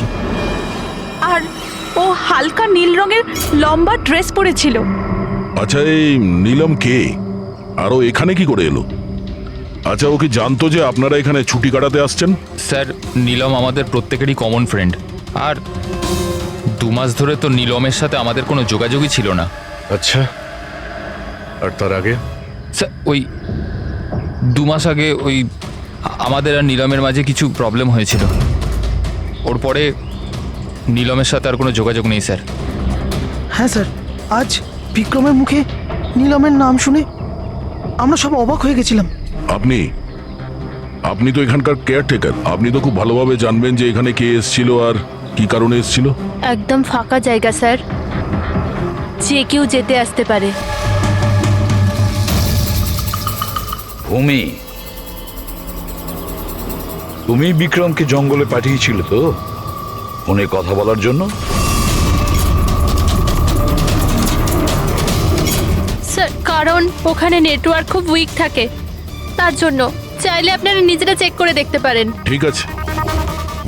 দেখেছি। আর ও হালকা নীল রঙের লম্বা ড্রেস পরেছিল। আচ্ছা, এই নীলম কে, আর ও এখানে কি করে এলো? আচ্ছা, ও কি জানতো যে আপনারা এখানে ছুটি কাটাতে আসছেন? স্যার, নীলম আমাদের প্রত্যেকেরই কমন ফ্রেন্ড। আর 2 মাস ধরে তো নীলমের সাথে আমাদের কোনো যোগাযোগই ছিল না। আচ্ছা, আর তার আগে? স্যার, ওই 2 মাস আগে ওই আমাদের আর নীলমের মাঝে কিছু প্রবলেম হয়েছিল। ওর পরে নীলমের সাথে আর কোনো যোগাযোগ নেই স্যার। হ্যাঁ স্যার, আজ বিক্রমের মুখে নীলমের নাম শুনে আমরা সব অবাক হয়ে গেছিলাম। আপনি তো এখানকার কেয়ারটেকার, আপনি তো খুব ভালোভাবে জানবেন যে এখানে কে এসেছিল আর কি কারণে এসেছিল। একদম ফাঁকা জায়গা স্যার, যে কেউ যেতে আসতে পারে। ভূমি, তুমি বিক্রমকে জঙ্গলে পাঠিয়েছিল তো ফোনে কথা বলার জন্য? স্যার, কারণ ওখানে নেটওয়ার্ক খুব উইক থাকে, তার জন্য। চাইলে আপনারা নিজেরা চেক করে দেখতে পারেন। ঠিক আছে,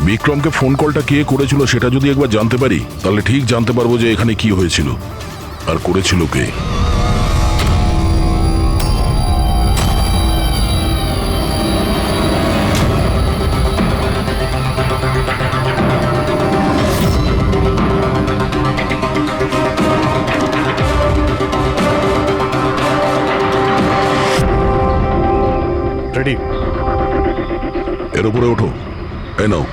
বিক্রমকে ফোন কলটা কে করেছিল সেটা যদি একবার জানতে পারি তাহলে ঠিক জানতে পারবো যে এখানে কি হয়েছিল আর করেছিল কে। রেডি? এর উপরে ওঠো। এই নাও।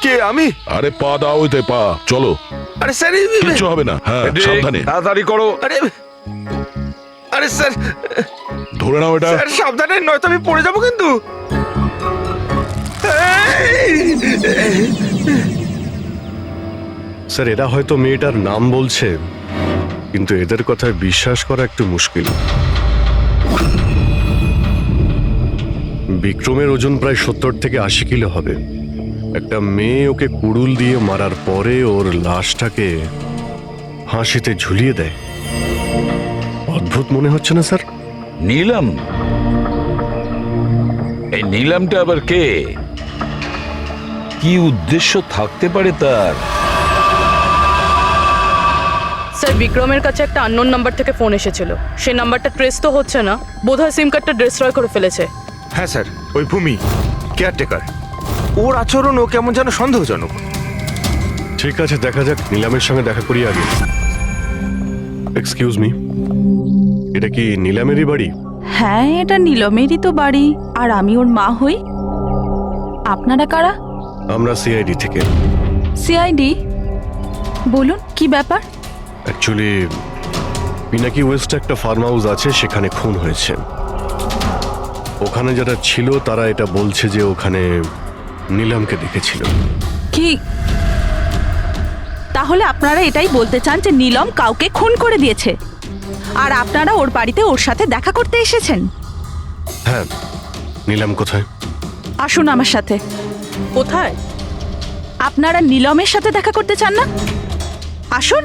কে, আমি? আরে পা দাও, ওইতে পা। চলো। আরে স্যার, কিচ্ছু হবে না। হ্যাঁ, সাবধানে। তাড়াতাড়ি করো। আরে আরে স্যার, ধরে নাও এটা। স্যার সাবধানে, নয়তো আমি পড়ে যাবো কিন্তু। স্যার, এরা হয়তো মেয়েটার নাম বলছে, কিন্তু এদের কথায় বিশ্বাস করা একটু মুশকিল। বিক্রমের ওজন প্রায় 70 থেকে 80 কিলো হবে। একটা মেয়ে ওকে কুড়ুল দিয়ে মারার পরে ওর লাশটাকে ফাঁসিতে ঝুলিয়ে দেয়। অদ্ভুত মনে হচ্ছে না স্যার? নীলম? এই নীলমটা আবার কে? কি উদ্দেশ্য থাকতে পারে তার? স্যার, বিক্রমের কাছে একটা আননোন নাম্বার থেকে ফোন এসেছিল। সেই নাম্বারটা ট্রেস তো হচ্ছে না, বোধহয় সিম কার্ডটা ডিস্ট্রয় করে ফেলেছে। হ্যাঁ স্যার, ওই ভূমি কেয়ারটেকার, ওর আচরণ ও কেমন যেন সন্দেহজনক। ঠিক আছে, দেখা যাক। নীলামের সঙ্গে দেখা করি আগে। এক্সকিউজ মি, এটা কি নীলামেরই বাড়ি? হ্যাঁ, এটা নীলমেরই তো বাড়ি, আর আমি ওর মা হই। আপনারা কারা? আমরা সিআইডি থেকে। সিআইডি? বলুন, কি ব্যাপার? অ্যাকচুয়ালি পিনাকি ওয়েস্টে একটা ফার্ম হাউস আছে, সেখানে খুন হয়েছে। ওখানে যারা ছিল তারা এটা বলছে যে ওখানে নীলমকে দেখেছিল। কি তাহলে আপনারা এটাই বলতে চান যে নীলম কাউকে খুন করে দিয়েছে, আর আপনারা ওর বাড়িতে ওর সাথে দেখা করতে এসেছেন? হ্যাঁ। নীলম কোথায়? আসুন আমার সাথে। কোথায়? আপনারা নীলমের সাথে দেখা করতে চান না? আসুন,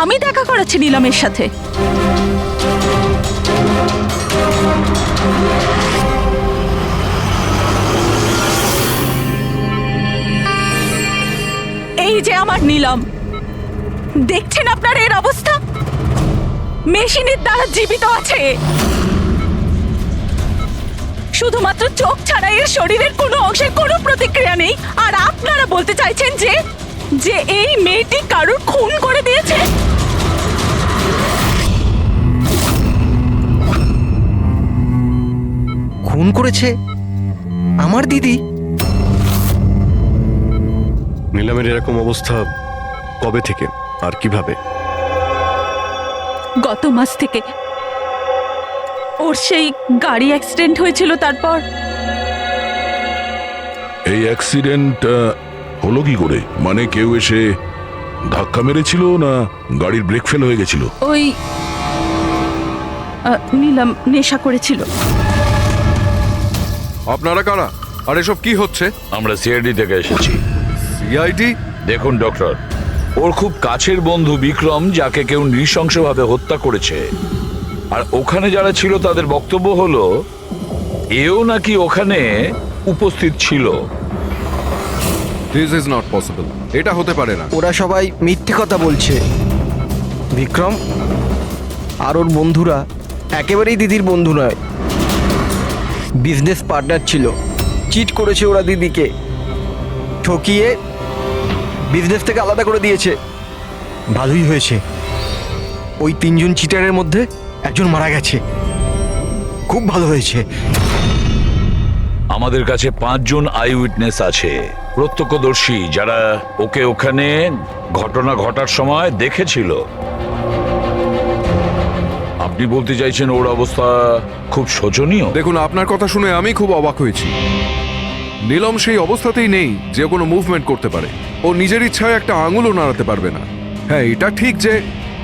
আমি দেখা করাচ্ছি নীলমের সাথে। এই যে আমার নীলম, দেখছেন আপনার এর অবস্থা? মেশিনের দ্বারা জীবিত আছে, শুধুমাত্র চোখ ছাড়া এর শরীরের কোনো অংশের কোনো প্রতিক্রিয়া নেই। আর আপনারা বলতে চাইছেন যে যে এই মেয়েটি কারুর খুন করে দিয়েছে? খুন করেছে আমার দিদি? নীলমের এরকম অবস্থা কবে থেকে আর কিভাবে? গত মাস থেকে। ওর সেই গাড়ি অ্যাক্সিডেন্ট হয়েছিল, তারপর। এই অ্যাক্সিডেন্ট হলো কি করে? মানে কেউ এসে ধাক্কা মেরেছিল না গাড়ির ব্রেক ফেল হয়ে গেছিল? ওই নীলম নেশা করেছিল। আপনারা কারা, আর এসব কি হচ্ছে? আমরা সিআইডি থেকে এসেছি। সিআইডি? দেখুন ডক্টর, ওর খুব কাছের বন্ধু বিক্রম, যাকে কেউ নৃশংসভাবে হত্যা করেছে। আর ওখানে যারা ছিল তাদের বক্তব্য হলো এও নাকি ওখানে উপস্থিত ছিল। This is not possible. এটা হতে পারে না। ওরা সবাই মিথ্যে কথা বলছে। বিক্রম আর ওর বন্ধুরা একেবারেই দিদির বন্ধু নয়, বিজনেস পার্টনার ছিল। চিট করেছে ওরা দিদিকে, ঠকিয়ে বিজনেস থেকে আলাদা করে দিয়েছে। ভালোই হয়েছে, ওই 3 জন চিটারের মধ্যে একজন মারা গেছে। খুব ভালো হয়েছে। আমাদের কাছে 5 জন আই উইটনেস আছে, প্রত্যক্ষদর্শী, যারা ওকে ওখানে ঘটনা ঘটার সময় দেখেছিল। আপনি বলতে চাইছেন ওর অবস্থা খুব শোচনীয়? দেখুন, আপনার কথা শুনে আমি খুব অবাক হয়েছি। নীলম সেই অবস্থাতেই নেই যে কোনো মুভমেন্ট করতে পারে। ও নিজের ইচ্ছায় একটা আঙুলও নাড়াতে পারবে না। হ্যাঁ, এটা ঠিক যে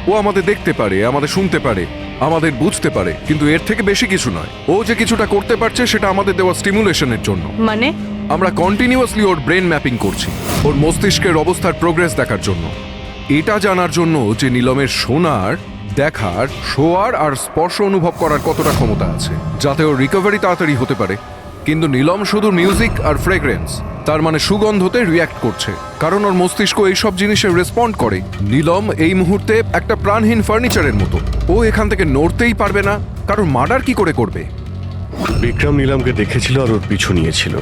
ও আমাদের দেখতে পারে, আমাদের শুনতে পারে, আমাদের বুঝতে পারে, কিন্তু এর থেকে বেশি কিছু নয়। ও যে কিছুটা করতে পারছে সেটা আমাদের দেওয়া স্টিমুলেশনের জন্য। মানে আমরা কন্টিনিউয়াসলি ওর ব্রেন ম্যাপিং করছি, ওর মস্তিষ্কের অবস্থার প্রোগ্রেস দেখার জন্য। এটা জানার জন্য যে নীলমের শোনার, দেখার, শোয়ার আর স্পর্শ অনুভব করার কতটা ক্ষমতা আছে, যাতে ওর রিকভারি তাড়াতাড়ি হতে পারে। কিন্তু নীলম শুধু মিউজিক আর ফ্রেগ্রেন্স, তার মানে সুগন্ধতে রিয়্যাক্ট করছে, কারণ ওর মস্তিষ্ক এইসব জিনিসে রেসপন্ড করে। নীলম এই মুহূর্তে একটা প্রাণহীন ফার্নিচারের মতো। ও এখান থেকে নড়তেই পারবে না, কারণ মার্ডার কি করে করবে? বিক্রম নীলমকে দেখেছিল আর ওর পিছু নিয়েছিল।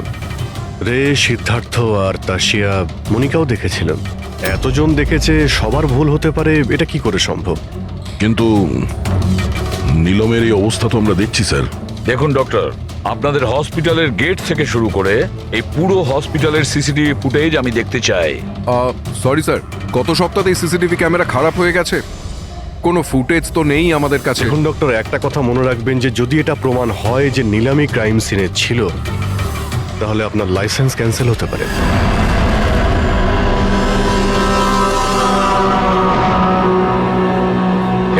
রে, সিদ্ধার্থ আর তাশিয়া, মনিকাও দেখেছিল। এতজন দেখেছে, সবার ভুল হতে পারে, এটা কি করে সম্ভব? কিন্তু নীলমের এই অবস্থা তো আমরা দেখছি স্যার। দেখুন ডক্টর, আপনাদের হসপিটালের গেট থেকে শুরু করে এই পুরো হসপিটালের সিসিটিভি ফুটেজ আমি দেখতে চাই। সরি স্যার, গত সপ্তাহে সিসিটিভি ক্যামেরা খারাপ হয়ে গেছে, কোনো ফুটেজ তো নেই আমাদের কাছে। এখন ডক্টর, একটা কথা মনে রাখবেন যে যদি এটা প্রমাণ হয় যে নীলামি ক্রাইম সিনে ছিল, তাহলে আপনার লাইসেন্স ক্যান্সেল হতে পারে।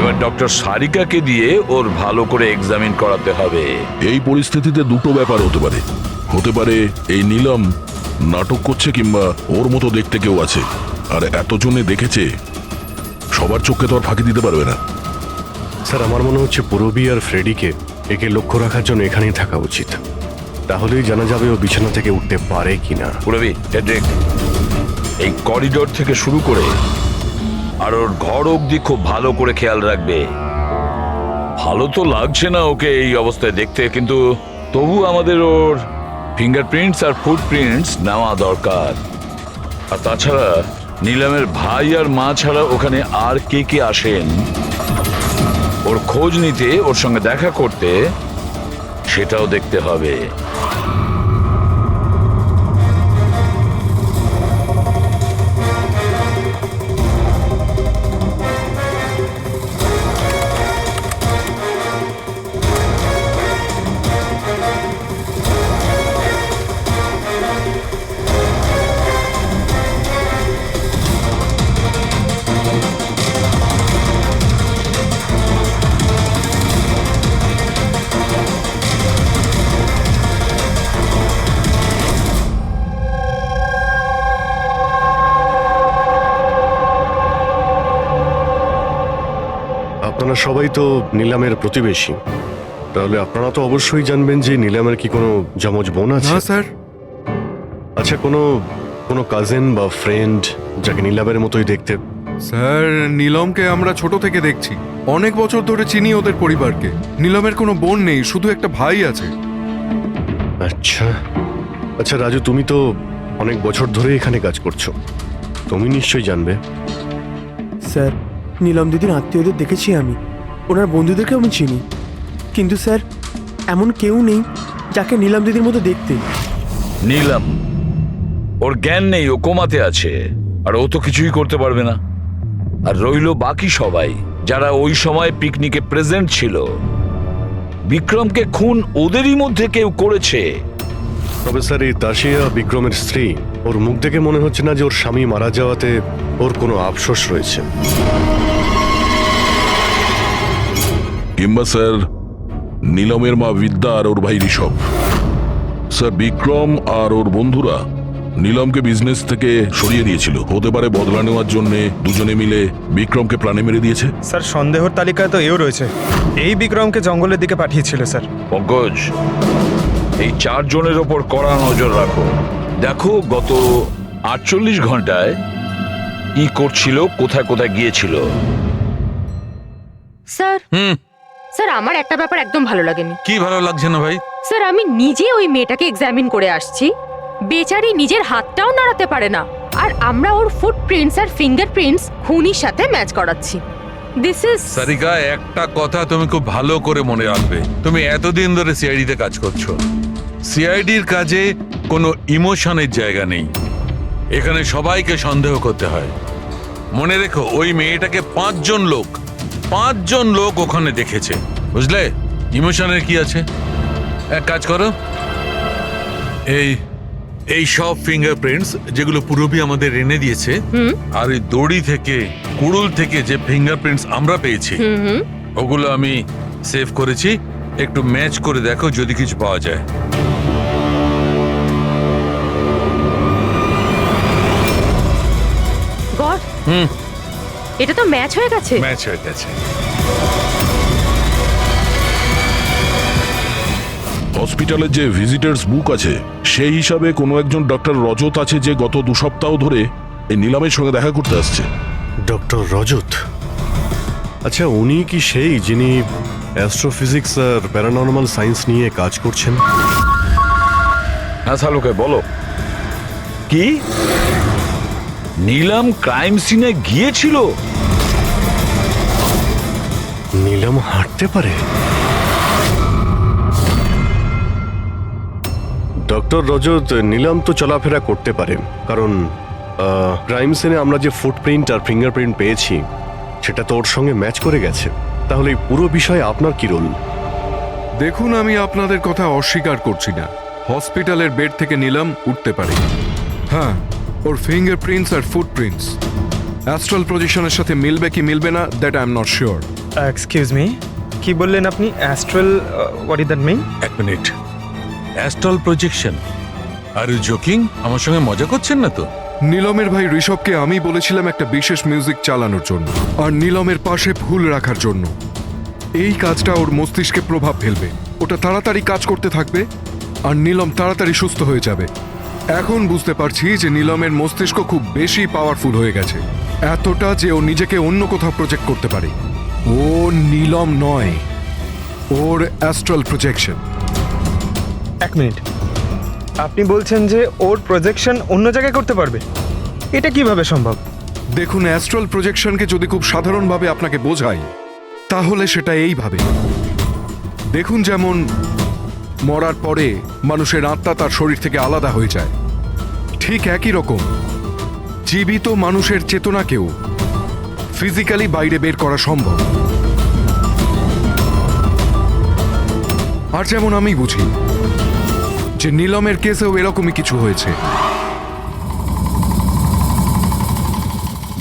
এবার ডক্টর সারিকাকে দিয়ে ওর ভালো করে এক্সামিন করাতে হবে। এই পরিস্থিতিতে দুটো ব্যাপার হতে পারে। হতে পারে এই নীলম নাটক করছে, কিংবা ওর মতো দেখতে কেউ আছে, আর এতজনে দেখেছে, সবার চোখে তো আর ফাঁকি দিতে পারবে না। স্যার, আমার মনে হচ্ছে পুরবি আর ফ্রেডিকে একে লক্ষ্য রাখার জন্য এখানেই থাকা উচিত। তাহলেই জানা যাবে ও বিছানা থেকে উঠতে পারে কিনা। পুরবি, হেডরিক, এই করিডোর থেকে শুরু করে আর ওর ঘর অবধি খুব ভালো করে খেয়াল রাখবে। ভালো তো লাগছে না ওকে এই অবস্থায় দেখতে, কিন্তু তবু আমাদের ওর ফিঙ্গারপ্রিন্টস আর ফুটপ্রিন্টস নেওয়া দরকার। আর তাছাড়া নীলমের ভাই আর মা ছাড়া ওখানে আর কে কে আসেন ওর খোঁজ নিতে, ওর সঙ্গে দেখা করতে, সেটাও দেখতে হবে। আপনারা সবাই তো নীলামের প্রতিবেশী, তাহলে আপনারা তো অবশ্যই জানবেন যে নীলামের কি কোনো যমজ বোন আছে? না স্যার। আচ্ছা, কোনো কাজিন বা ফ্রেন্ড যাকে নীলামের মতোই দেখতে? স্যার, নীলমকে আমরা ছোট থেকে দেখছি, অনেক বছর ধরে চিনি ওদের পরিবারকে। নীলমের কোনো বোন নেই, শুধু একটা ভাই আছে। আচ্ছা আচ্ছা রাজু, তুমি তো অনেক বছর ধরে এখানে কাজ করছো, তুমি নিশ্চয়ই জানবে। স্যার, নীলম দিদির আত্মীয়দের দেখেছি আমি, ওনার বন্ধুদেরকে আমি চিনি, কিন্তু স্যার এমন কেউ নেই যাকে নীলম দিদির মতো দেখতে। নীলম, ওর জ্ঞান নেই, ও কোমাতে আছে, আর ও তো কিছুই করতে পারবে না। আর রইলো বাকি সবাই যারা ওই সময় পিকনিকে প্রেজেন্ট ছিল। বিক্রমকে খুন ওদেরই মধ্যে কেউ করেছে। তবে স্যার, এই তাশিয়া বিক্রমের স্ত্রী, ওর মুখ দেখে মনে হচ্ছে না যে ওর স্বামী মারা যাওয়াতে ওর কোনো আফসোস রয়েছে। কিংবা স্যার নীলমের মা বিদ্যা আর ওর ভাই ঋষভ। স্যার, বিক্রম আর ওর বন্ধুরা নীলমকে বিজনেস থেকে সরিয়ে দিয়েছিল। হতে পারে বদলা নেওয়ার জন্য দুজনে মিলে বিক্রমকে প্রাণে মেরে দিয়েছে। স্যার, সন্দেহর তালিকায় তো এও রয়েছে, এই বিক্রমকে জঙ্গলের দিকে পাঠিয়েছিল স্যার। পঙ্কজ, এই 4 জনের ওপর কড়া নজর রাখো। দেখো গত 48 ঘন্টায় কি করছিল, কোথায় কোথায় গিয়েছিল। স্যার স্যার আমার একটা ব্যাপার একদম ভালো লাগেনি। কি ভালো লাগছে না ভাই? স্যার আমি নিজে ওই মেয়েটাকে এক্সামিন করে আসছি, বেচারি নিজের হাতটাও নাড়াতে পারে না, আর আমরা ওর ফুটপ্রিন্টস আর ফিঙ্গারপ্রিন্টস খুনির সাথে ম্যাচ করাচ্ছি। দিস ইজ সারিকা, একটা কথা তুমি খুব ভালো করে মনে রাখবে। তুমি এতদিন ধরে সিআইডিতে কাজ করছো। সিআইডির কাজে কোনো ইমোশনের জায়গা নেই। এখানে সবাইকে সন্দেহ করতে হয়। মনে রেখো, ওই মেয়েটাকে 5 জন লোক ওখানে দেখেছে, বুঝলে? ইমোশনের কি আছে? এক কাজ করো, এই সব ফিঙ্গারপ্রিন্টস যেগুলো পূরবী আমাদের এনে দিয়েছে, আর এই দড়ি থেকে, কুড়ুল থেকে যে ফিঙ্গারপ্রিন্টস আমরা পেয়েছি, ওগুলো আমি সেভ করেছি। একটু ম্যাচ করে দেখো যদি কিছু পাওয়া যায়। গড, এটা তো ম্যাচ হয়ে গেছে। ম্যাচ হয়ে গেছে। হসপিটালের যে ভিজিটার্স বুক আছে সেই হিসাবে কোনো একজন ডক্টর রজত আছে যে গত 2 সপ্তাহ ধরে এই নিলামের সঙ্গে দেখা করতে আসছে। ডক্টর রজত? আচ্ছা, উনি কি সেই যিনি অ্যাস্ট্রোফিজিক্স আর প্যারানর্মাল সায়েন্স নিয়ে কাজ করছেন? হ্যাঁ সালুকে বলো, কি নিলাম ক্রাইম সিনে গিয়েছিল? নিলাম হাঁটতে পারে? ডক্টর রজত, নিলাম তো চলাফেরা করতে পারে, কারণ ক্রাইম সিনে আমরা যে ফুটপ্রিন্ট আর ফিঙ্গারপ্রিন্ট পেয়েছি সেটা তো ওর সঙ্গে ম্যাচ করে গেছে। তাহলে এই পুরো বিষয়ে আপনার কি রোল? দেখুন, আমি আপনাদের কথা অস্বীকার করছি না। হসপিটালের বেড থেকে নিলাম উঠতে পারে। হ্যাঁ, ওর ফিঙ্গারপ্রিন্টস আর ফুটপ্রিন্টস অ্যাস্ট্রাল প্রজেকশনের সাথে মিলবে কি মিলবে না, that I am not sure. Excuse me, কি বললেন আপনি? Astral, what is that mean? এক minute, astral projection? Are you joking? আমার সঙ্গে মজা করছেন না তো? নীলমের ভাই ঋষভকে আমি বলেছিলাম একটা বিশেষ মিউজিক চালানোর জন্য, আর নীলমের পাশে ফুল রাখার জন্য। এই কাজটা ওর মস্তিষ্কে প্রভাব ফেলবে, ওটা তাড়াতাড়ি কাজ করতে থাকবে, আর নীলম তাড়াতাড়ি সুস্থ হয়ে যাবে। এখন বুঝতে পারছি যে নীলমের মস্তিষ্ক খুব বেশি পাওয়ারফুল হয়ে গেছে, এতটা যে ও নিজেকে অন্য কোথাও প্রজেক্ট করতে পারে। ও নীলম নয়, ওর অ্যাস্ট্রাল প্রজেকশন। এক মিনিট, আপনি বলছেন যে ওর প্রজেকশন অন্য জায়গায় করতে পারবে? এটা কিভাবে সম্ভব? দেখুন, অ্যাস্ট্রাল প্রজেকশনকে যদি খুব সাধারণভাবে আপনাকে বোঝাই, তাহলে সেটা এইভাবে। দেখুন, যেমন মরার পরে মানুষের আত্মা তার শরীর থেকে আলাদা হয়ে যায়, ঠিক একই রকম জীবিত মানুষের চেতনাকেও ফিজিক্যালি বাইরে বের করা সম্ভব। আর যেমন আমি বুঝি যে নীলমের কেসেও এরকমই কিছু হয়েছে।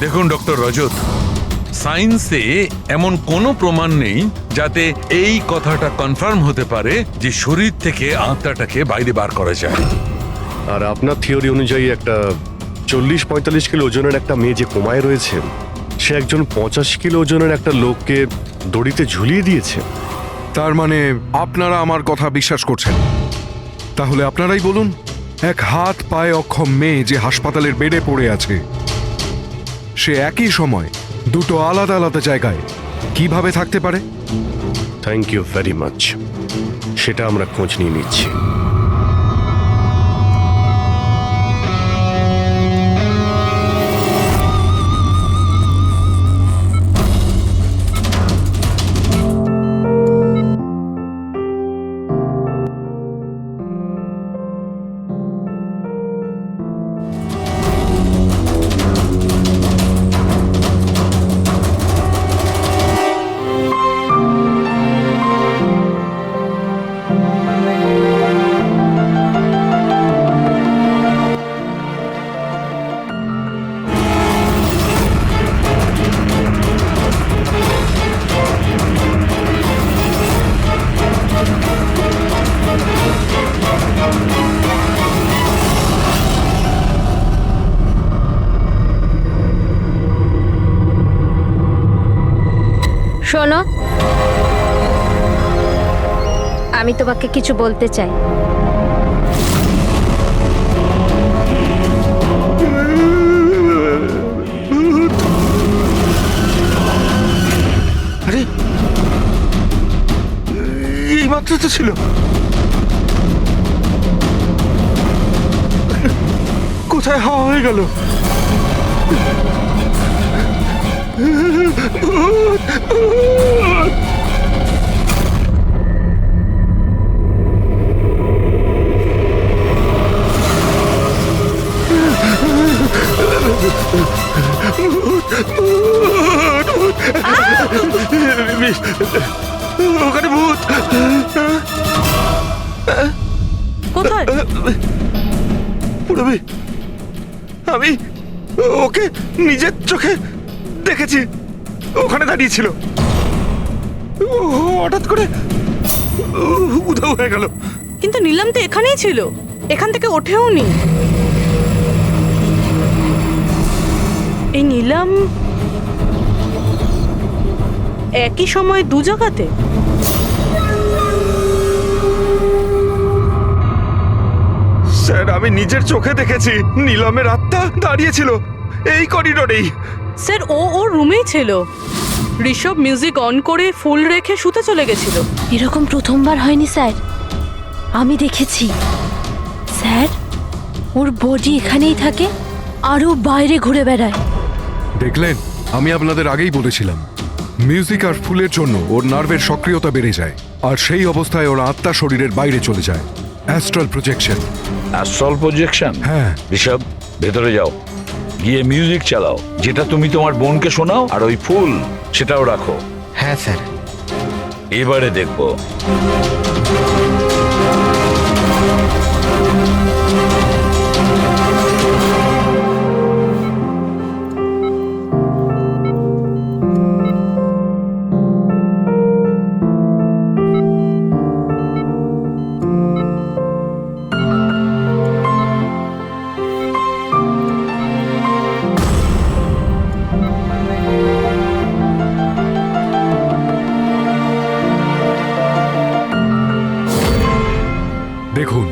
দেখুন ডক্টর রজত, সায়েন্সে এমন কোনো প্রমাণ নেই যাতে এই কথাটা কনফার্ম হতে পারে যে শরীর থেকে আত্মাটাকে বাইরে বার করা যায়। আর আপনার থিওরি অনুযায়ী একটা 40-45 কিলো ওজনের একটা মেয়ে যে কোমায় রয়েছে, সে একজন 85 কিলো ওজনের একটা লোককে দড়িতে ঝুলিয়ে দিয়েছে। তার মানে আপনারা আমার কথা বিশ্বাস করছেন? তাহলে আপনারাই বলুন, এক হাত পায়ে অক্ষম মেয়ে যে হাসপাতালের বেডে পড়ে আছে, সে একই সময় দুটো আলাদা আলাদা জায়গায় কিভাবে থাকতে পারে? থ্যাংক ইউ ভেরি মাচ, সেটা আমরা খোঁজ নিয়ে নিচ্ছি। শোনো, আমি তোমাকে কিছু বলতে চাই। তো ছিল। কোথায় হাওয়া হয়ে গেল? ওখানে ভূত। কোথায়? পুরবি, আমি ওকে নিজের চোখে দেখেছি। ওখানে দাঁড়িয়ে ছিল, হঠাৎ করে উধাও হয়ে গেল। কিন্তু নীলাম তো এখানেই ছিল, এখান থেকে ওঠেও নি। এই নীলাম একই সময় দু জায়গাতে? স্যার, আমি নিজের চোখে দেখেছি নীলমের আত্মা দাঁড়িয়েছিল এই করিডোরেই। স্যার, ওর রুমেই ছিল। ঋষভ মিউজিক অন করে ফুল রেখে শুতে চলে গেছিল। এরকম প্রথমবার হয়নি স্যার, আমি দেখেছি। স্যার, ওর বডি এখানেই থাকে আর ও বাইরে ঘুরে বেড়ায়। দেখলেন, আমি আপনাদের আগেই বলেছিলাম মিউজিক আর ফুলের জন্য ওর নার্ভের সক্রিয়তা বেড়ে যায়, আর সেই অবস্থায় ওর আত্মা শরীরের বাইরে চলে যায়। Astral projection. Astral projection? হ্যাঁ। ঋষভ, ভেতরে যাও, গিয়ে মিউজিক চালাও। যেটা তুমি তোমার বোনকে শোনাও, আর ওই ফুল সেটাও রাখো। হ্যাঁ স্যার। এবারে দেখবো। দেখুন,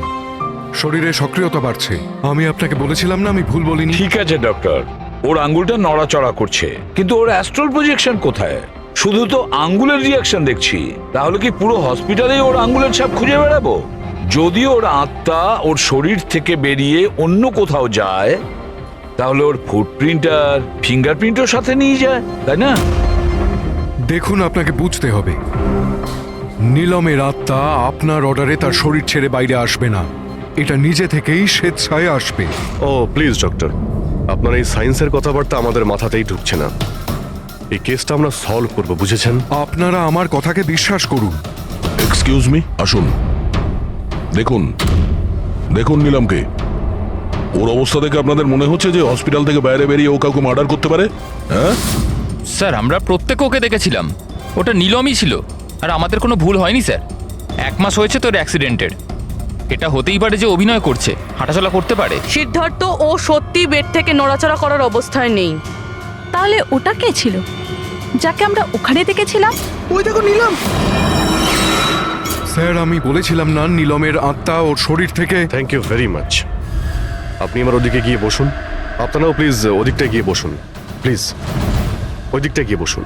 শরীরে সক্রিয়তা বাড়ছে। আমি আপনাকে বলেছিলাম না আমি ভুল বলিনি? ঠিক আছে ডক্টর, ওর আঙ্গুলটা নড়াচড়া করছে, কিন্তু ওর অ্যাস্ট্রাল প্রজেকশন কোথায়? শুধু তো আঙ্গুলের রিয়াকশন দেখছি। তাহলে কি পুরো হসপিটালে ওর আঙ্গুলের ছাপ খুঁজে বেড়াবো? যদি ওর আত্মা ওর শরীর থেকে বেরিয়ে অন্য কোথাও যায়, তাহলে ওর ফুটপ্রিন্ট আর ফিঙ্গারপ্রিন্টও সাথে নিয়ে যায়, তাই না? দেখুন, আপনাকে বুঝতে হবে, নীলমের আত্মা আপনার অর্ডারে তার শরীর ছেড়ে বাইরে আসবে না। এটা নিজে থেকেই স্বেচ্ছায় আসবে। ও প্লিজ ডক্টর, আপনার এই সায়েন্সের কথাবার্তা আমাদের মাথাতেই ঢুকছে না। এই কেসটা আমরা সলভ করব, বুঝেছেন? আপনারা আমার কথাকে বিশ্বাস করুন। এক্সকিউজ মি, আসুন। দেখুন দেখুন নীলমকে। ওর অবস্থা দেখে আপনাদের মনে হচ্ছে যে হসপিটাল থেকে বাইরে বেরিয়ে ও কাউকে মার্ডার করতে পারে? হ্যাঁ স্যার, আমরা প্রত্যেকে ওকে দেখেছিলাম। ওটা নীলমই ছিল, আর আমাদের কোনো ভুল হয়নি স্যার। 1 মাস হয়েছে তোর অ্যাক্সিডেন্টের। এটা হতেই পারে যে অভিনয় করছে, হাঁটাচলা করতে পারে। সিদ্ধার্থ, ও সত্যি বেড থেকে নড়াচড়া করার অবস্থায় নেই। তাহলে ওটা কে ছিল যাকে আমরা ওখানে দেখেছিলাম? ওই দেখো নীলম। স্যার, আমি বলেছিলাম না নীলমের আত্মা ওর শরীর থেকে। Thank you very much. আপনি আমার ওদিকে গিয়ে বসুন। আপনারাও প্লিজ ওদিকটা গিয়ে বসুন। প্লিজ ওই দিকটা গিয়ে বসুন।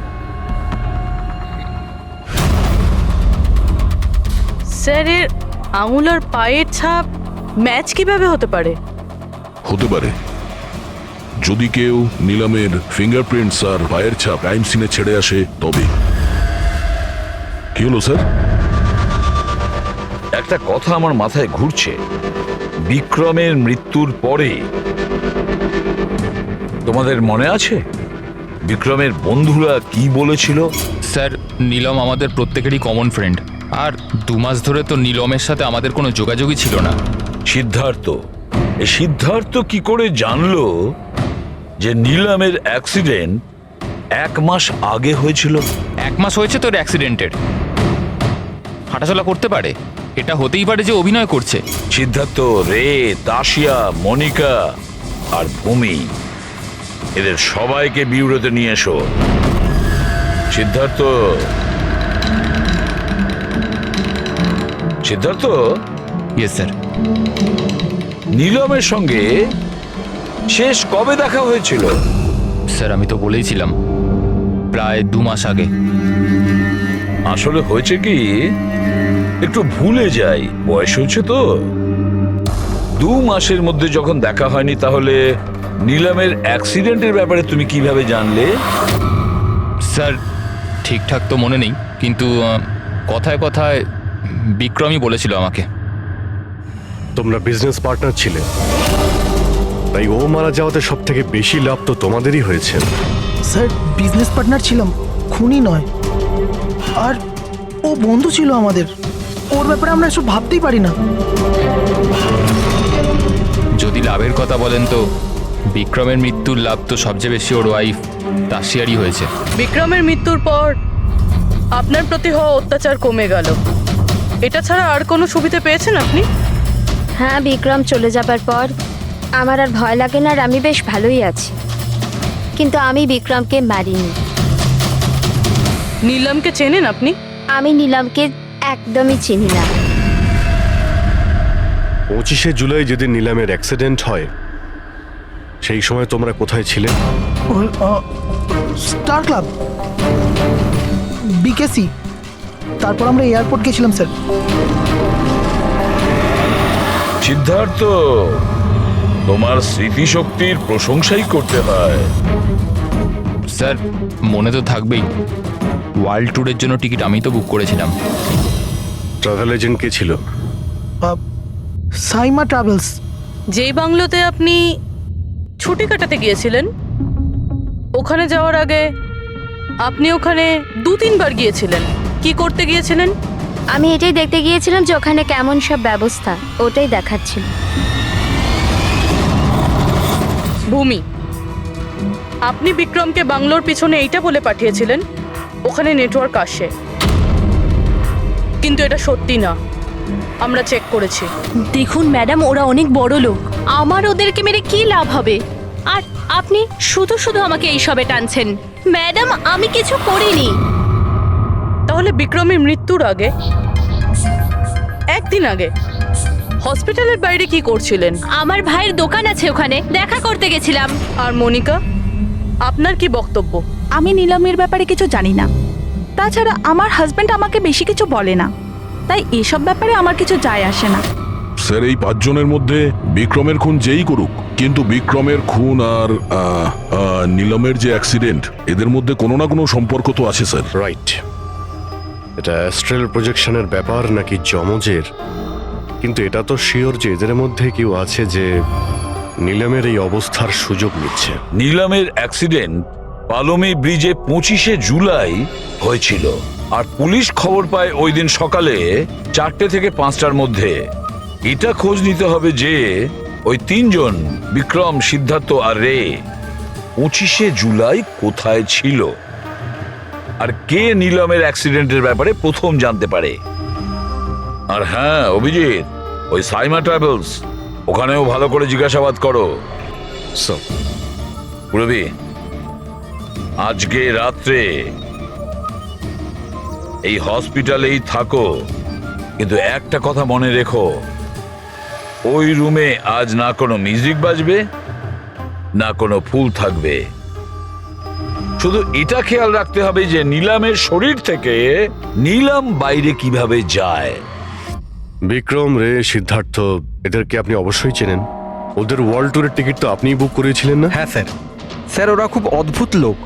স্যার, এর আঙুল আর পায়ের ছাপ ম্যাচ কিভাবে হতে পারে? হতে পারে যদি কেউ নীলমের ফিঙ্গারপ্রিন্টস আর পায়ের ছাপ ক্রাইম সিনে ছেড়ে আসে তবে। কি হলো স্যার? একটা কথা আমার মাথায় ঘুরছে। বিক্রমের মৃত্যুর পরে তোমাদের মনে আছে বিক্রমের বন্ধুরা কি বলেছিল? স্যার, নীলম আমাদের প্রত্যেকেরই কমন ফ্রেন্ড, আর 2 মাস ধরে তো নীলমের সাথে আমাদের কোনো যোগাযোগই ছিল না। সিদ্ধার্থ কি করে জানলো যে নীলমের অ্যাক্সিডেন্ট 1 মাস আগে হয়েছিল? 1 মাস হয়েছে তোর অ্যাক্সিডেন্টের, হাঁটাচলা করতে পারে। এটা হতেই পারে যে অভিনয় করছে। সিদ্ধার্থ, রে, দাসিয়া, মনিকা আর ভূমি, এদের সবাইকে বিউরোতে নিয়ে এসো। Siddharth, yes sir. নীলমের সঙ্গে শেষ কবে দেখা হয়েছিল? স্যার, আমি তো বলেইছিলাম, প্রায় 2 মাস আগে। আসলে হয়েছে কি, একটু ভুলে যাই, বয়স হচ্ছে তো। 2 মাসের মধ্যে যখন দেখা হয়নি, তাহলে নিলামের অ্যাক্সিডেন্টের ব্যাপারে তুমি কিভাবে জানলে? স্যার ঠিকঠাক তো মনে নেই, কিন্তু কথায় কথায় বিক্রমই বলেছিল আমাকে। তোমরা বিজনেস পার্টনার ছিলে, তাই ও মারা যাওয়াতে সব থেকে বেশি লাভ তো তোমাদেরই হয়েছে। স্যার বিজনেস পার্টনার ছিলাম, খুনি নয়। আর ও বন্ধু ছিল আমাদের, ওর ব্যাপারে আমরা এসব ভাবতেই পারি না। যদি লাভের কথা বলেন তো বিক্রমের মৃত্যুর লাভ তো সবচেয়ে বেশি ওর ওয়াইফ তাসিয়ারই হয়েছে। বিক্রমের মৃত্যুর পর আপনার প্রতি হওয়া অত্যাচার কমে গেল, এটা ছাড়া আর কোনো সুবিধা পেয়েছেন আপনি? হ্যাঁ, বিক্রম চলে যাবার পর আমার আর ভয় লাগে না, আর আমি বেশ ভালোই আছি। কিন্তু আমি বিক্রমকে মারিনি। নীলমকে চেনেন আপনি? আমি নীলমকে একদমই চিনি না। 25শে জুলাই যেদিন নিলামের অ্যাক্সিডেন্ট হয়, সেই সময় তোমরা কোথায় ছিলে? স্টার ক্লাব, বিকেসি, তারপর আমরা এয়ারপোর্ট গেছিলাম স্যার। সিদ্ধার্থ, তোমার স্মৃতিশক্তির প্রশংসাই করতে হয়। স্যার মনে তো থাকবেই, ওয়ার্ল্ড ট্যুরের জন্য টিকিট আমি তো বুক করেছিলাম। ট্রাভেল এজেন্ট কে ছিল? সাইমা ট্রাভেলস। যেই বাংলোতে আপনি ছুটি কাটাতে গিয়েছিলেন, ওখানে যাওয়ার আগে আপনি ওখানে 2-3 বার গিয়েছিলেন। কি করতে গিয়েছিলেন? আমি এটাই দেখতে গিয়েছিলাম যে ওখানে কেমন সব ব্যবস্থা, ওটাই দেখাচ্ছিল। ভূমি, আপনি বিক্রমকে বাংলোর পিছনে এইটা বলে পাঠিয়েছিলেন ওখানে নেটওয়ার্ক আসে, কিন্তু এটা সত্যি না, আমরা চেক করেছি। দেখুন ম্যাডাম, ওরা অনেক বড় লোক, আমার ওদেরকে মেরে কি লাভ হবে? আর আপনি শুধু শুধু আমাকে এইসবে টানছেন। ম্যাডাম আমি কিছু করিনি। তাহলে বিক্রমের মৃত্যুর আগে, একদিন আগে হসপিটালের বাইরে কি করছিলেন? আমার ভাইয়ের দোকান আছে, ওখানে দেখা করতে গেছিলাম। আর মনিকা, আপনার কি বক্তব্য? আমি নিলামের ব্যাপারে কিছু জানি না, তাছাড়া আমার হাজবেন্ড আমাকে বেশি কিছু বলে না, তাই এসব ব্যাপারে আমার কিছু যায় আসে না। স্যার এই 5 জনের মধ্যে বিক্রমের খুন যেই করুক, কিন্তু বিক্রমের খুন আর নিলামের যে অ্যাক্সিডেন্ট, এদের মধ্যে কোনো না কোনো সম্পর্ক তো আছে স্যার। রাইট। এটা অ্যাস্ট্রাল প্রজেকশনের ব্যাপার নাকি যমজের, কিন্তু এটা তো শিওর যে এদের মধ্যে কেউ আছে যে নিলামের এই অবস্থার সুযোগ নিচ্ছে। নিলামের অ্যাক্সিডেন্ট পালোমি ব্রিজে 25শে জুলাই হয়েছিল, আর পুলিশ খবর পায় ওই দিন সকালে 4টে থেকে 5টার মধ্যে। এটা খোঁজ নিতে হবে যে ওই 3 জন, বিক্রম, সিদ্ধার্থ আর রে, 25শে জুলাই কোথায় ছিল, আর কে নিলামের অ্যাক্সিডেন্টের ব্যাপারে প্রথম জানতে পারে। আর হ্যাঁ অভিজিৎ, ওই সাইমা ট্রাভেলস, ওখানেও ভালো করে জিজ্ঞাসাবাদ করো। পুরবি, আজকে রাত্রে এই হসপিটালেই থাকো, কিন্তু একটা কথা মনে রেখো, ওই রুমে আজ না কোনো মিউজিক বাজবে, না কোনো ফুল থাকবে। শুধু এটা খেয়াল রাখতে হবে যে নিলামের শরীর থেকে নিলাম বাইরে কিভাবে যায়। বিক্রম, রে, সিদ্ধার্থ, এদেরকে আপনি অবশ্যই চেনেন। ওদের ওয়ার্ল্ড ট্যুরের টিকিট তো আপনিই বুক করিয়েছিলেন না? হ্যাঁ স্যার। স্যার ওরা খুব অদ্ভুত লোক।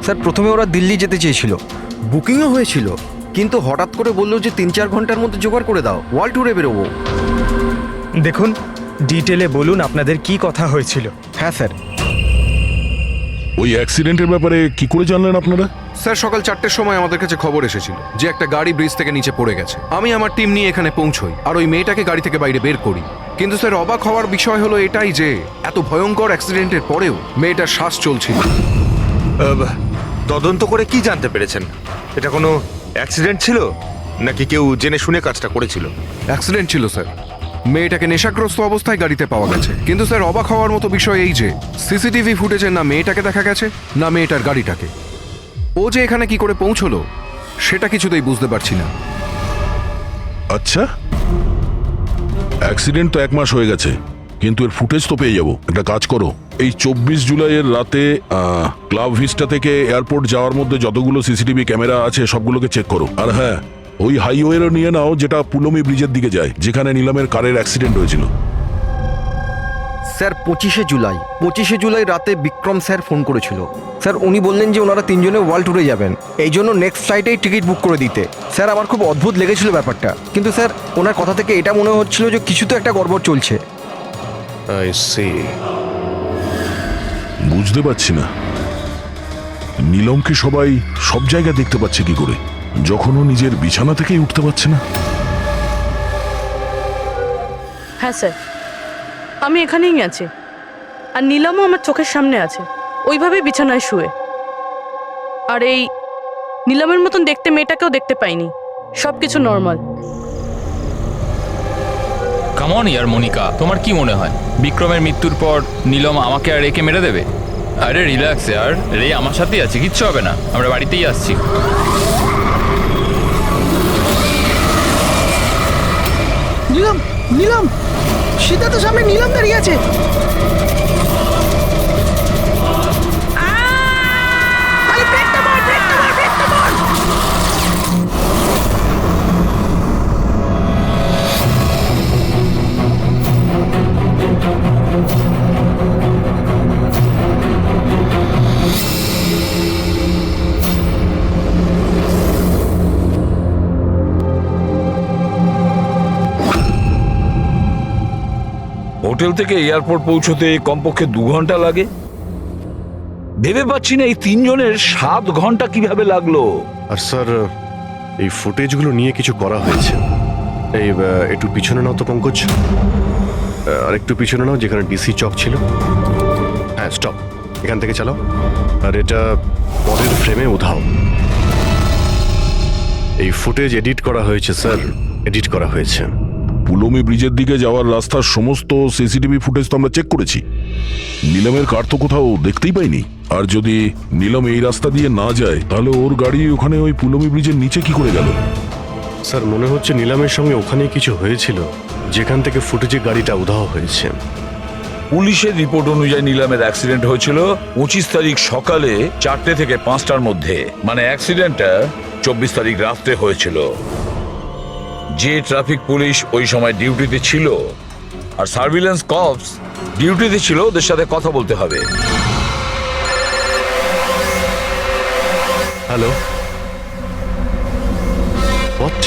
স্যার প্রথমে ওরা দিল্লি যেতে চেয়েছিল, বুকিংও হয়েছিল, কিন্তু হঠাৎ করে বললো যে 3-4 ঘন্টার মধ্যে জোগাড় করে দাও, ওয়ার্ল্ড ট্যুরে বেরোবো। দেখুন, ডিটেলে বলুন আপনাদের কি কথা হয়েছিল। হ্যাঁ স্যার। ওই অ্যাক্সিডেন্টের ব্যাপারে কি করে জানলেন আপনারা? স্যার সকাল 4টের সময় আমাদের কাছে খবর এসেছিল যে একটা গাড়ি ব্রিজ থেকে নিচে পড়ে গেছে। আমি আমার টিম নিয়ে এখানে পৌঁছই আর ওই মেয়েটাকে গাড়ি থেকে বাইরে বের করি। কিন্তু স্যার অবাক হওয়ার বিষয় হলো এটাই যে এত ভয়ঙ্কর অ্যাক্সিডেন্টের পরেও মেয়েটার শ্বাস চলছিল। তদন্ত করে কি জানতে পেরেছেন? এটা কোনো অ্যাক্সিডেন্ট ছিল নাকি কেউ জেনে শুনে কাজটা করেছিল? অ্যাক্সিডেন্ট ছিল স্যার। মেয়েটাকে নেশাগ্রস্ত অবস্থায় গাড়িতে পাওয়া গেছে, কিন্তু স্যার অবাক হওয়ার মতো বিষয় এই যে সিসিটিভি ফুটেজে না মেয়েটাকে দেখা গেছে না মেয়েটার গাড়িটাকে। ও যে এখানে কি করে পৌঁছলো সেটা কিছুতেই বুঝতে পারছি না। আচ্ছা, অ্যাক্সিডেন্ট তো 1 মাস হয়ে গেছে, কিন্তু এর ফুটেজ তো পেয়ে যাবো। একটা কাজ করো, এই 24 জুলাইয়ের রাতে ক্লাব ভিস্টা থেকে এয়ারপোর্ট যাওয়ার মধ্যে যতগুলো সিসিটিভি ক্যামেরা আছে সবগুলোকে চেক করো। আর হ্যাঁ, ওই হাইওয়েরও নিয়ে নাও যেটা পুলমি ব্রিজের দিকে যায়, যেখানে নিলামের কারের অ্যাক্সিডেন্ট হয়েছিল। স্যার 25শে জুলাই রাতে বিক্রম স্যার ফোন করেছিল। স্যার উনি বললেন যে ওনারা তিনজনে ওয়ার্ল্ড ট্যুরে যাবেন, এই জন্য নেক্সট ফ্লাইটেই টিকিট বুক করে দিতে। স্যার আমার খুব অদ্ভুত লেগেছিল ব্যাপারটা, কিন্তু স্যার ওনার কথা থেকে এটা মনে হচ্ছিল যে কিছু তো একটা গড়বড় চলছে। I see. বুঝতে পারছি না নীলমকে সবাই সব জায়গায় দেখতে পাচ্ছে কি করে, যখন ও নিজের বিছানা থেকেই উঠতে পারছে না। হ্যাঁ স্যার, আমি এখানেই আছি, আর নীলমও আমার চোখের সামনে আছে, ওইভাবে বিছানায় শুয়ে। আর এই নীলমের মতন দেখতে মেয়েটাকেও দেখতে পাইনি, সব কিছু নর্মাল। কামন ইয়ার মনিকা, তোমার কি মনে হয় বিক্রমের মৃত্যুর পর নীলম আমাকে আর রেকে মেরে দেবে? আরে রিল্যাক্স ইয়ার, রে আমার সাথেই আছে, কিচ্ছু হবে না, আমরা বাড়িতেই আসছি। নীলম, নীলম, সিদ্ধার্থ সামনে নীলম দাঁড়িয়ে আছে। আরে ব্রেকটা মার, ব্রেকটা মার, ব্রেকটা মার। হোটেল থেকে এয়ারপোর্ট পৌঁছতে কমপক্ষে 2 ঘন্টা লাগে। ভেবে পাচ্ছি না এই তিনজনের 7 ঘন্টা কিভাবে লাগলো। আর স্যার এই ফুটেজগুলো নিয়ে কিছু করা হয়েছে। এই একটু পিছনে নাও তো পঙ্কজ, আর একটু পিছনে নাও যেখানে ডিসি চক ছিল। হ্যাঁ স্টপ, এখান থেকে চালাও। আর এটা পরের ফ্রেমে উধাও। এই ফুটেজ এডিট করা হয়েছে স্যার, এডিট করা হয়েছে। পুলমি ব্রিজের দিকে যাওয়ার রাস্তার সমস্ত সিসিটিভি ফুটেজ তো আমরা চেক করেছি, নীলমের কার তো কোথাও দেখতেই পাইনি। আর যদি নীলম এই রাস্তা দিয়ে না যায় তাহলে ওর গাড়ি ওখানে ওই পুলমি ব্রিজের নিচে কি করে গেল? স্যার মনে হচ্ছে নিলামের সঙ্গে ওখানে কিছু হয়েছিল, যেখান থেকে ফুটেজে গাড়িটা উধাও হয়েছে। পুলিশের রিপোর্ট অনুযায়ী নিলামের অ্যাক্সিডেন্ট হয়েছিল 25 তারিখ সকালে 4টে থেকে 5টার মধ্যে, মানে অ্যাক্সিডেন্টটা 24 তারিখ রাত্রে হয়েছিল। যে ট্রাফিক পুলিশ ওই সময় ডিউটিতে ছিল আর সার্ভিলেন্স কপস ডিউটিতে ছিল, ওদের সাথে কথা বলতে হবে। Hello, what?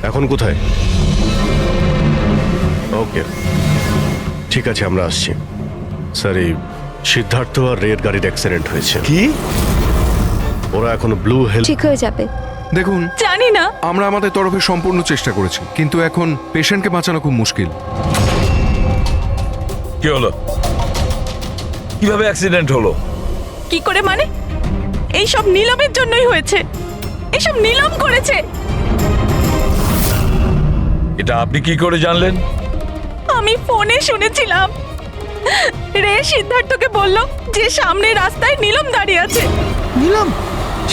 এখন কোথায়? ওকে ঠিক আছে, আমরা আসছি। স্যার এই সিদ্ধার্থ আর রেড গাড়ির অ্যাক্সিডেন্ট হয়েছে। কি? ওরা এখন ব্লু হেল। ঠিক হয়ে যাবে। দেখুন, জানি না, আমরা আমাদের তরফে সম্পূর্ণ চেষ্টা করেছি, কিন্তু এখন পেশেন্টকে বাঁচানো খুব মুশকিল। কি হলো? কিভাবে অ্যাক্সিডেন্ট হলো? কি করে মানে? এই সব নীলমের জন্যই হয়েছে, এইসব নীলম করেছে। এটা আপনি কি করে জানলেন? আমি ফোনে শুনেছিলাম, রে সিদ্ধার্থকে বলল যে সামনে রাস্তায় নীলম দাঁড়িয়ে আছে। নীলম,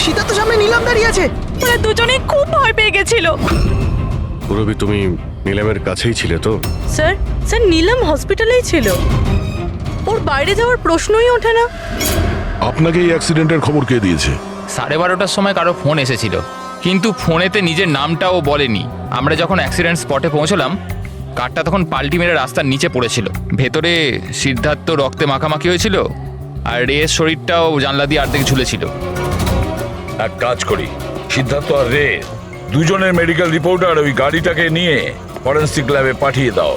সিদ্ধার্থ সামনে নীলম দাঁড়িয়ে আছে। ওরা দুজনেই খুব ভয় পেয়ে গেছিল। পুরবি তুমি নিলামের কাছেই ছিলে তো? স্যার, স্যার নীলম হসপিটালেই ছিল, ওর বাইরে যাওয়ার প্রশ্নই ওঠে না। আপনাকে এই অ্যাক্সিডেন্টের খবর কে দিয়েছে? 12:30টার সময় কারো ফোন এসেছিল, কিন্তু ফোনেতে নিজের নামটাও বলেনি। আমরা যখন অ্যাক্সিডেন্ট স্পটে পৌঁছলাম, কারটা তখন পাল্টি মেরে রাস্তার নিচে পড়েছিল। ভেতরে সিদ্ধার্থ রক্তে মাখামাখি হয়েছিল, আর রের শরীরটাও জানলা দিয়ে অর্ধেক ঝুলেছিল। এক কাজ করি, সিদ্ধার্থ আর রে দুজনের মেডিকেল রিপোর্ট আর ওই গাড়িটাকে নিয়ে ফরেন্সিক ল্যাবে পাঠিয়ে দাও।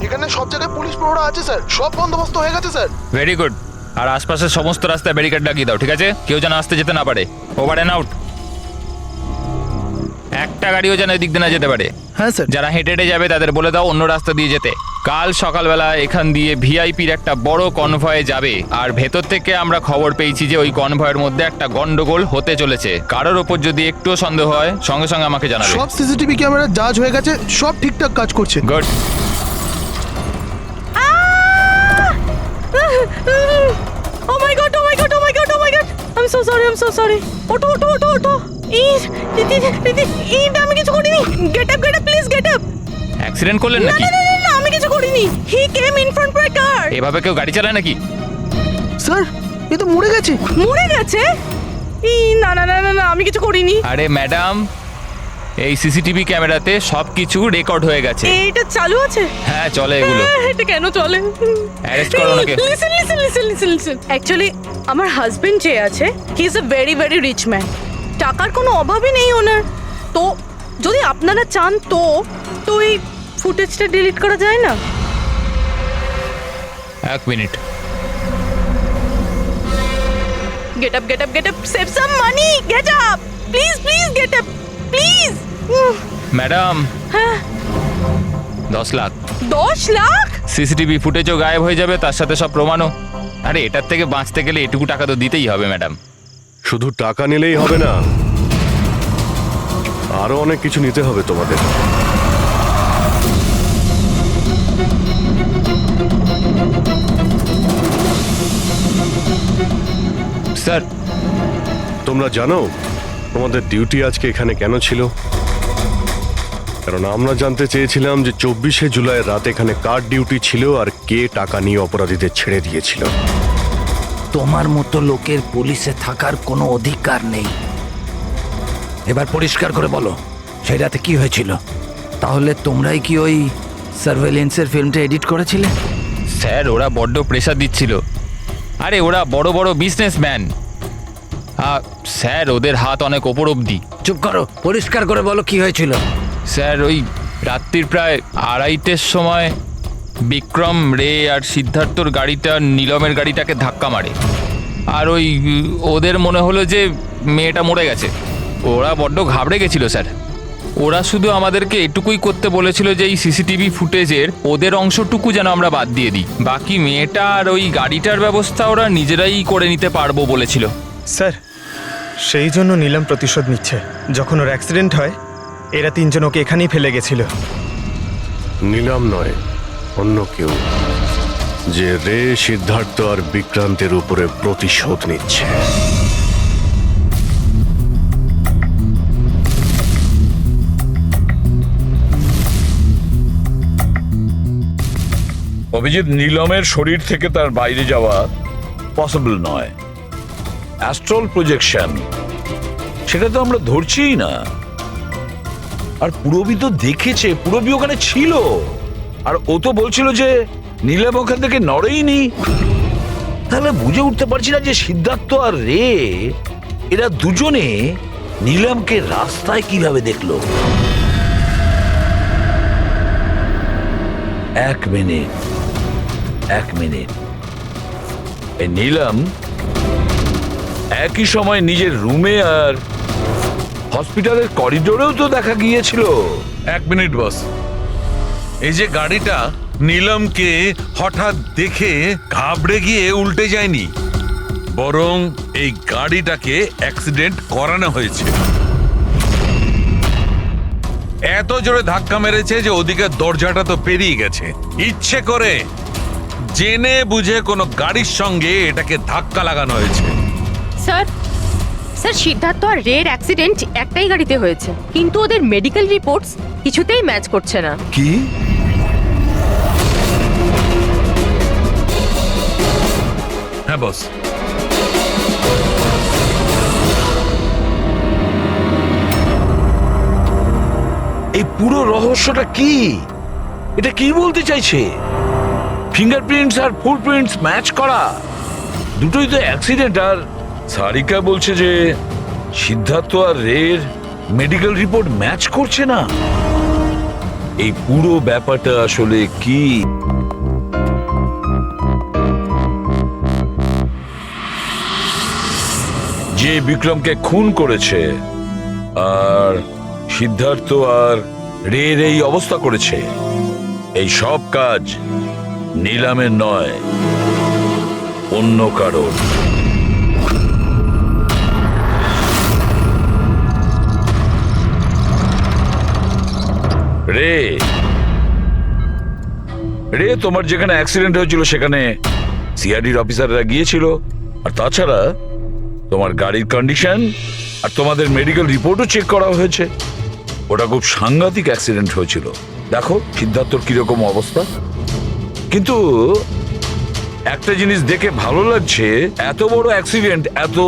এখানে সব জায়গায় পুলিশ প্রহরা আছে স্যার, সব বন্দোবস্ত হয়ে গেছে স্যার। Very good. আর আশপাশের সমস্ত রাস্তায় ব্যারিকেড লাগিয়ে দাও, ঠিক আছে? কেউ যেন আসতে যেতে না পারে। Over and out. একটা গাড়িও যেন এদিক দিয়ে না যেতে পারে। হ্যাঁ স্যার। যারা হেঁটে হেঁটে যাবে তাদের বলে দাও অন্য রাস্তা দিয়ে যেতে। কাল সকালবেলা এখান দিয়ে ভিআইপির একটা বড় কনভয় যাবে, আর ভেতর থেকে আমরা খবর পেয়েছি যে ওই কনভয়ের মধ্যে একটা গন্ডগোল হতে চলেছে। কারোর ওপর যদি একটু সন্দেহ হয় সঙ্গে সঙ্গে আমাকে জানাবে। সব সিসিটিভি ক্যামেরা জাজ হয়ে গেছে, সব ঠিকঠাক কাজ করছে। Good. Oh my God, oh my God, oh my God, oh my God, I am so sorry, I am so sorry. ওঠো ওঠো ওঠো ওঠো। আমি কিছু করিনি। Get up, please get up. Accident করলেন নাকি? না, আমি কিছু করিনি। He came in front by car. এভাবে কেউ গাড়ি চালায় নাকি? স্যার, এ তো মরে গেছে। মরে গেছে? না না না না না, আমি কিছু করিনি। আরে ম্যাডাম, এই সিসিটিভি ক্যামেরাতে সবকিছু রেকর্ড হয়ে গেছে। এইটা চালু আছে? হ্যাঁ চলে এগুলো। এটা কেন চলে? অ্যারেস্ট করো ওনাকে। Listen listen listen listen listen actually আমার হাজবেন্ড যে আছে he is a very very rich man. টাকার কোনো অভাবই নেই ওনার। তো যদি আপনারা চান তো তো এই ফুটেজটা ডিলিট করা যায় না? এক minute. Get up get up get up, save some money, gate up please please, get up please. Madam, হ্যাঁ 10 লাখ। 10 লাখ? সিসিটিভি ফুটেজও গায়েব হয়ে যাবে, তার সাথে সব প্রমাণও। আরে এটার থেকে বাঁচতে গেলে এটুকু টাকা তো দিতেই হবে ম্যাডাম। শুধু টাকা নিলেই হবে না, আরো অনেক কিছু নিতে হবে তোমাদের। স্যার, তোমরা জানো তোমাদের ডিউটি আজকে এখানে কেন ছিল? কারণ আমরা জানতে চেয়েছিলাম যে 24শে জুলাই রাত এখানে কার ডিউটি ছিল আর কে টাকা নিয়ে অপরাধীদের ছেড়ে দিয়েছিল। তোমার মতো লোকের পুলিশে থাকার কোনো অধিকার নেই। এবার পরিষ্কার করে বলো সেই রাতে কি হয়েছিল? তাহলে তোমরাই কি ওই সার্ভেলেন্সের ফিল্মটা এডিট করেছিলে? স্যার, ওরা বড্ড প্রেশার দিচ্ছিল। আরে ওরা বড় বড় বিজনেসম্যান, স্যার ওদের হাত অনেক ওপর অবধি। চুপ করো, পরিষ্কার করে বলো কি হয়েছিল। স্যার ওই রাত্রির প্রায় 2:30টার সময় বিক্রম, রে আর সিদ্ধার্থর গাড়িটা নীলমের গাড়িটাকে ধাক্কা মারে। আর ওই ওদের মনে হলো যে মেয়েটা মরে গেছে। ওরা বড্ড ঘাবড়ে গেছিল স্যার। ওরা শুধু আমাদেরকে এটুকুই করতে বলেছিল যে এই সিসিটিভি ফুটেজের ওদের অংশটুকু যেন আমরা বাদ দিয়ে দিই, বাকি মেয়েটা আর ওই গাড়িটার ব্যবস্থা ওরা নিজেরাই করে নিতে পারবো বলেছিল। স্যার, সেই জন্য নীলম প্রতিশোধ নিচ্ছে। যখন ওর অ্যাক্সিডেন্ট হয় এরা তিনজন ওকে এখানেই ফেলে গেছিল। নিলাম নয়, অন্য কেউ, যে রে, সিদ্ধার্থ আর বিক্রান্তের উপরে প্রতিশোধ নিচ্ছে। অভিজিৎ, নীলমের শরীর থেকে তার বাইরে যাওয়া পসিবল নয়। অ্যাস্ট্রাল প্রজেকশন, সেটা তো আমরা ধরছিই না। আর পুরবি তো দেখেছে, পুরবি ওখানে ছিল, আর ও তো বলছিল যে নীলম ওখান থেকে নড়েইনি। তাহলে বুঝে উঠতে পারছি না যে সিদ্ধার্থ আর রে এরা দুজনে নীলমকে রাস্তায় কিভাবে দেখলো। এক মিনিট, এই নীলম একই সময় নিজের রুমে আর হসপিটালের করিডোরেও তো দেখা গিয়েছিল। এক মিনিট বস, এই যে গাড়িটা নীলমকে হঠাৎ দেখে ঘাবড়ে গিয়ে উল্টে যায়নি, বরং এই গাড়িটাকে অ্যাক্সিডেন্ট করানো হয়েছে। এত জোরে ধাক্কা মেরেছে যে ওদিকে দরজাটা তো পেরিয়ে গেছে। ইচ্ছে করে জেনে বুঝে কোনো গাড়ির সঙ্গে এটাকে ধাক্কা লাগানো হয়েছে। স্যার, সিদ্ধার্থ আর রের অ্যাক্সিডেন্ট একটাই গাড়িতে হয়েছে, কিন্তু ওদের মেডিকেল রিপোর্টস কিছুতেই ম্যাচ করছে না। কি? হ্যাঁ বস, এই পুরো রহস্যটা কি? এটা কি বলতে চাইছে? ফিঙ্গারপ্রিন্টস আর ফুটপ্রিন্টস ম্যাচ করা, দুটোই তো অ্যাক্সিডেন্ট। আর সারিকা বলছে যে সিদ্ধার্থ আর রের মেডিকেল রিপোর্ট ম্যাচ করছে না। এই পুরো ব্যাপারটা আসলে কি? যে বিক্রমকে খুন করেছে আর সিদ্ধার্থ আর রের এই অবস্থা করেছে, এই সব কাজ নীলামের নয়, অন্য কারোর। রে তোমার যেখানে অ্যাক্সিডেন্ট হয়েছিল সেখানে সিআইডির অফিসাররা গিয়েছিল। আর তাছাড়া তোমার গাড়ির কন্ডিশন আর তোমাদের মেডিকেল রিপোর্টও চেক করা হয়েছে। ওটা খুব সাংঘাতিক অ্যাক্সিডেন্ট হয়েছিল। দেখো সিদ্ধার্থর কিরকম অবস্থা। কিন্তু একটা জিনিস দেখে ভালো লাগছে, এত বড় অ্যাক্সিডেন্ট, এত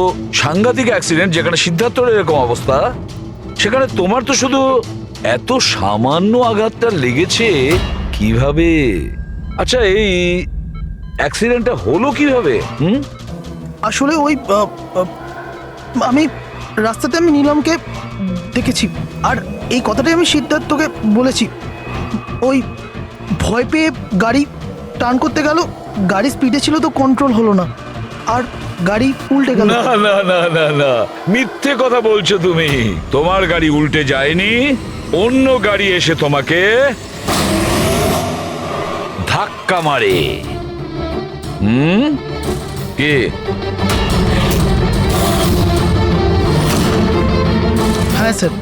সাংঘাতিক অ্যাক্সিডেন্ট যেখানে সিদ্ধার্থর এরকম অবস্থা, সেখানে তোমার তো শুধু এত সামান্য আঘাতটা লেগেছে কিভাবে? আচ্ছা, এই অ্যাক্সিডেন্টটা হলো কিভাবে? আসলে ওই আমি রাস্তাতে আমি নীলমকে দেখেছি, আর এই কথাটাই আমি সিদ্ধার্থকে বলেছি। ওই ভয় পেয়ে গাড়ি টার্ন করতে গেল, গাড়ি স্পিডে ছিল তো কন্ট্রোল হলো না, আর গাড়ি উল্টে গেল। না না না না না, মিথ্যে কথা বলছো তুমি। তোমার গাড়ি উল্টে যায়নি, অন্য গাড়ি এসে তোমাকে ধাক্কা মারে। কে? হ্যাঁ স্যার,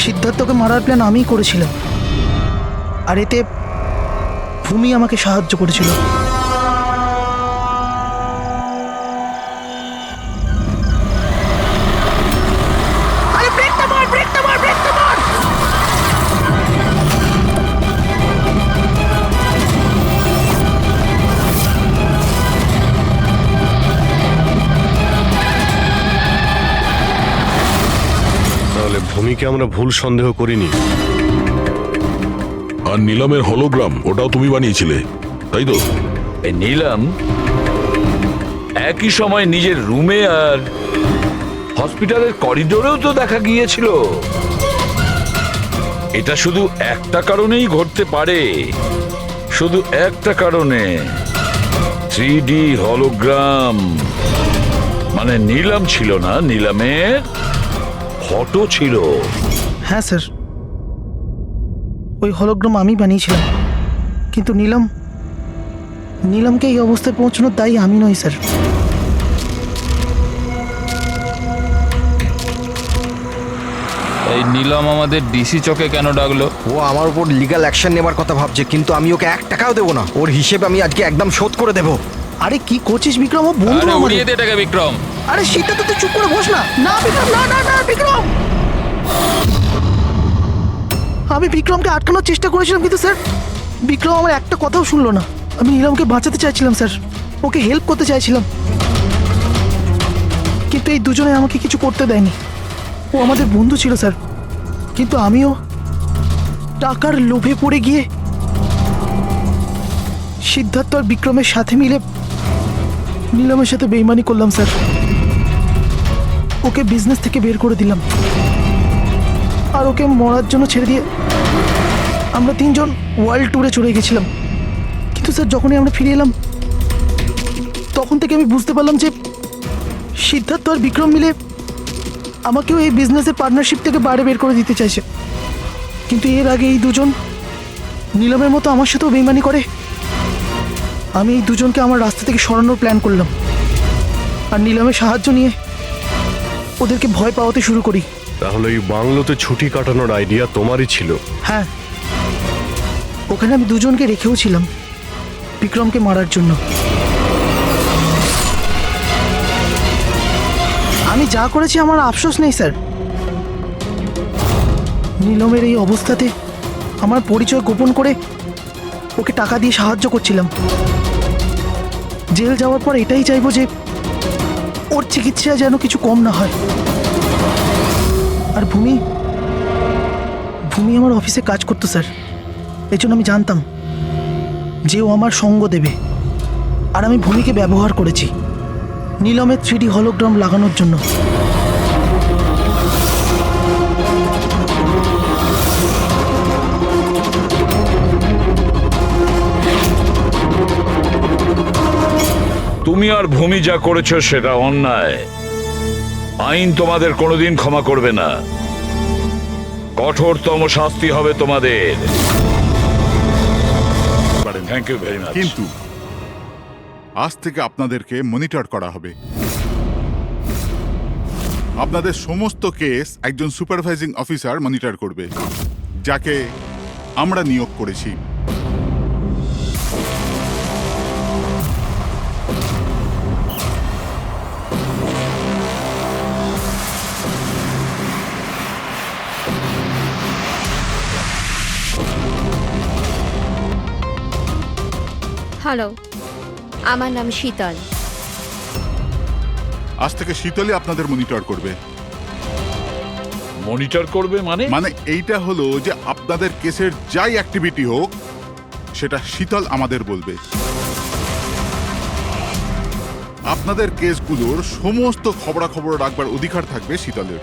সিদ্ধার্থকে মারার প্ল্যান আমিই করেছিলাম, আর এতে ভূমি আমাকে সাহায্য করেছিল। তাহলে ভূমিকে আমরা ভুল সন্দেহ করিনি। আর নিলামের হলোগ্রাম ওটাও তুমি বানিয়েছিলে, তাই তো? এই নিলাম একই সময় নিজের রুমে আর হসপিটালের করিডোরেও তো দেখা গিয়েছিল। এটা শুধু একটা কারণেই ঘটতে পারে, শুধু একটা কারণে। 3D হলোগ্রাম মানে নিলাম ছিল না, নিলামের ফটো ছিল। হ্যাঁ স্যার, ওই হলোগ্রাম আমি বানিয়েছিলাম, কিন্তু নীলমকে এই অবস্থায় পৌঁছানোর দায়ী আমি নই স্যার। এই নিলাম আমাদের ডিসি চকে কেন ডাকলো? ও আমার উপর লিগ্যাল অ্যাকশন নেবার কথা ভাবছে, কিন্তু আমি ওকে 1 টাকাও দেবো না। ওর হিসেব আমি আজকে একদম শোধ করে দেবো। আরে কি করছিস বিক্রম? ও বন্ধু আরে আমাদের। উড়িয়ে দে এটাকে বিক্রম। আরে সেটা তো তুই চুপ করে বস না। না বিক্রম, না না না বিক্রম। আমি বিক্রমকে আটকানোর চেষ্টা করেছিলাম, কিন্তু স্যার বিক্রম আমার একটা কথাও শুনলো না। আমি নীলমকে বাঁচাতে চাইছিলাম স্যার, ওকে হেল্প করতে চাইছিলাম, কিন্তু এই দুজনে আমাকে কিছু করতে দেয়নি। ও আমাদের বন্ধু ছিল স্যার, কিন্তু আমিও টাকার লোভে পড়ে গিয়ে সিদ্ধার্থ আর বিক্রমের সাথে মিলে নীলমের সাথে বেইমানি করলাম স্যার। ওকে বিজনেস থেকে বের করে দিলাম, আর ওকে মরার জন্য ছেড়ে দিয়ে আমরা 3 জন ওয়ার্ল্ড ট্যুরে চলে গেছিলাম। কিন্তু স্যার যখনই আমরা ফিরে এলাম, তখন থেকে আমি বুঝতে পারলাম যে সিদ্ধার্থ আর বিক্রম মিলে আমাকেও এই বিজনেসের পার্টনারশিপ থেকে বাইরে বের করে দিতে চাইছে। কিন্তু এর আগে এই দুজন নীলমের মতো আমার সাথেও বেইমানি করে। আমি এই দুজনকে আমার রাস্তা থেকে সরানোর প্ল্যান করলাম, আর নীলমের সাহায্য নিয়ে ওদেরকে ভয় পাওয়াতে শুরু করি। তাহলে এই বাংলোতে ছুটি কাটানোর আইডিয়া তোমারই ছিল? হ্যাঁ, ওখানে আমি দুজনকে রেখেও ছিলাম বিক্রমকে মারার জন্য। আমি যা করেছি আমার আফসোস নেই স্যার। নীলমের এই অবস্থাতে আমার পরিচয় গোপন করে ওকে টাকা দিয়ে সাহায্য করছিলাম। জেল যাওয়ার পর এটাই চাইবো যে ওর চিকিৎসা যেন কিছু কম না হয়। আর ভূমি আমার অফিসে কাজ করতো স্যার, এই জন্য আমি জানতাম যে ও আমার সঙ্গ দেবে, আর আমি ভূমিকে ব্যবহার করেছি নীলমের 3D হলোগ্রাম লাগানোর জন্য। তুমি আর ভূমি যা করেছো সেটা অন্যায়। আইন তোমাদের কোনোদিন ক্ষমা করবে না, কঠোরতম শাস্তি হবে তোমাদের। Thank you very much. কিন্তু আজ থেকে আপনাদেরকে মনিটর করা হবে। আপনাদের সমস্ত কেস একজন সুপারভাইজিং অফিসার মনিটর করবে, যাকে আমরা নিয়োগ করেছি। হ্যালো, আমার নাম শীতল। আজ থেকে শীতলই আপনাদের মনিটর করবে। মনিটর করবে মানে? মানে এইটা হলো যে আপনাদের কেসের যাই অ্যাক্টিভিটি হোক সেটা শীতল আমাদের বলবে। আপনাদের কেসগুলোর সমস্ত খবরাখবর রাখবার অধিকার থাকবে শীতলের।